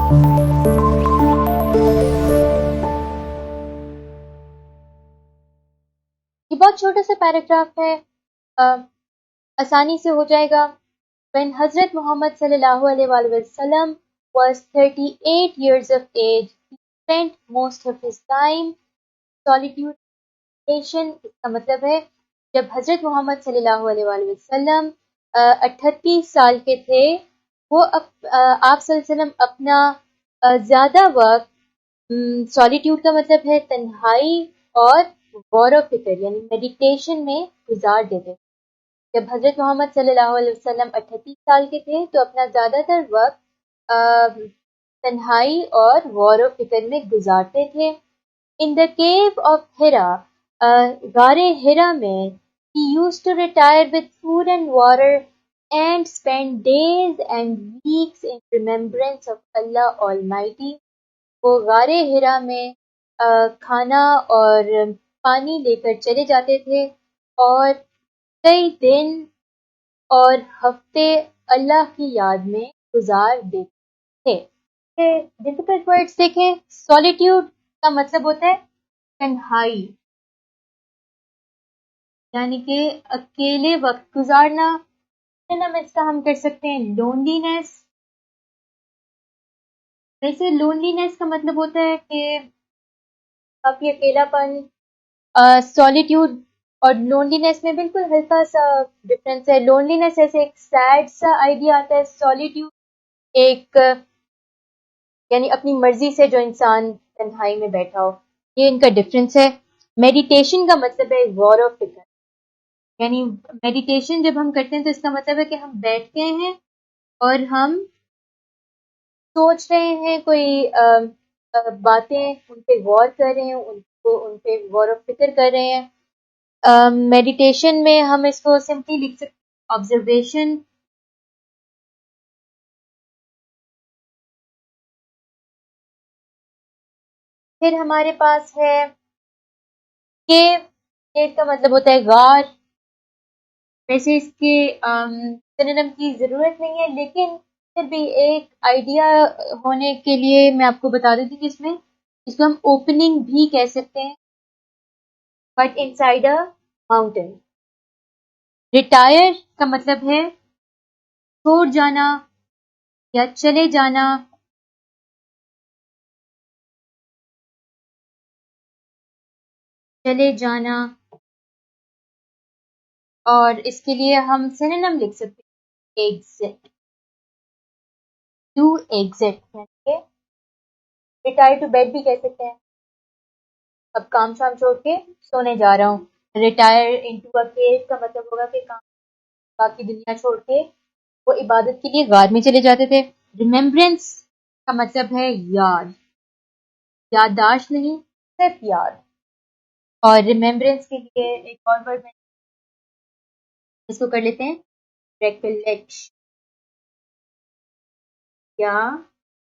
یہ بہت چھوٹا سا پیراگراف ہے، آسانی سے ہو جائے گا. When Hazrat Muhammad sallallahu alaihi wasallam was 38 years of age, he spent most of his time solitude meditation. اس کا مطلب ہے جب حضرت محمد صلی اللہ علیہ وآلہ وسلم 38 سال کے تھے، وہ آپ صلی اللہ علیہ وسلم اپنا زیادہ وقت سالیٹیوڈ کا مطلب ہے تنہائی اور غور و فکر یعنی میڈیٹیشن میں گزار دیتے. جب حضرت محمد صلی اللہ علیہ وسلم 38 سال کے تھے تو اپنا زیادہ تر وقت تنہائی اور غور و فکر میں گزارتے تھے. In the cave of Hira, غار ہرا میں he used to retire with food and water and spend days and weeks in remembrance of Allah Almighty. وہ غار ہرا میں کھانا اور پانی لے کر چلے جاتے تھے اور کئی دن اور ہفتے اللہ کی یاد میں گزار دیتے تھے. ڈیفیکلٹ ورڈز دیکھیں. سالیٹیوڈ کا مطلب ہوتا ہے تنہائی، یعنی کہ اکیلے وقت گزارنا. اس کا ہم کر سکتے ہیں لونلینس. ویسے لونلینس کا مطلب ہوتا ہے کہ کافی اکیلا پن. سالیٹیوڈ اور لونلینس میں بالکل ہلکا سا ڈفرینس ہے. لونلینس ایسے ایک سیڈ سا آئیڈیا آتا ہے، سالیٹیوڈ ایک یعنی اپنی مرضی سے جو انسان تنہائی میں بیٹھا ہو. یہ ان کا ڈفرینس ہے. میڈیٹیشن کا مطلب ہے غور و فکر، یعنی میڈیٹیشن جب ہم کرتے ہیں تو اس کا مطلب ہے کہ ہم بیٹھتے ہیں اور ہم سوچ رہے ہیں کوئی باتیں، ان پہ غور کر رہے ہیں، ان پہ غور و فکر کر رہے ہیں. میڈیٹیشن میں ہم اس کو سمپلی لکھ سکتے ہیں آبزرویشن. پھر ہمارے پاس ہے کیو. کیو کا مطلب ہوتا ہے غار. ویسے اس کے سنونیم کی ضرورت نہیں ہے، لیکن پھر بھی ایک آئیڈیا ہونے کے لیے میں آپ کو بتا دیتی ہوں کہ اس کو ہم اوپننگ بھی کہہ سکتے ہیں، but in side a mountain. Retire کا مطلب ہے چھوڑ جانا یا چلے جانا. چلے جانا، اور اس کے لیے ہم سنونیم لکھ سکتے ہیں exit. To exit. Retire to bed بھی کہہ سکتے ہیں، اب کام شام چھوڑ کے سونے جا رہا ہوں. ریٹائر انٹو اے کیو کا مطلب ہوگا کہ کام باقی دنیا چھوڑ کے وہ عبادت کے لیے غار میں چلے جاتے تھے. ریممبرنس کا مطلب ہے یاد، یادداشت نہیں صرف یاد. اور ریممبرنس کے لیے ایک اور ورڈ میں اس کو کر لیتے ہیں ریکلیکشن یا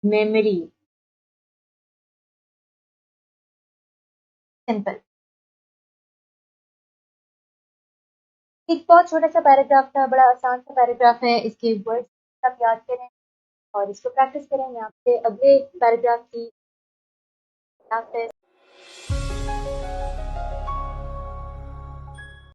میموری. سمپل. ایک بہت چھوٹا سا پیراگراف تھا، بڑا آسان سا پیراگراف ہے. اس کے ورڈز آپ یاد کریں اور اس کو پریکٹس کریں. میں آپ سے اگلے پیراگراف کی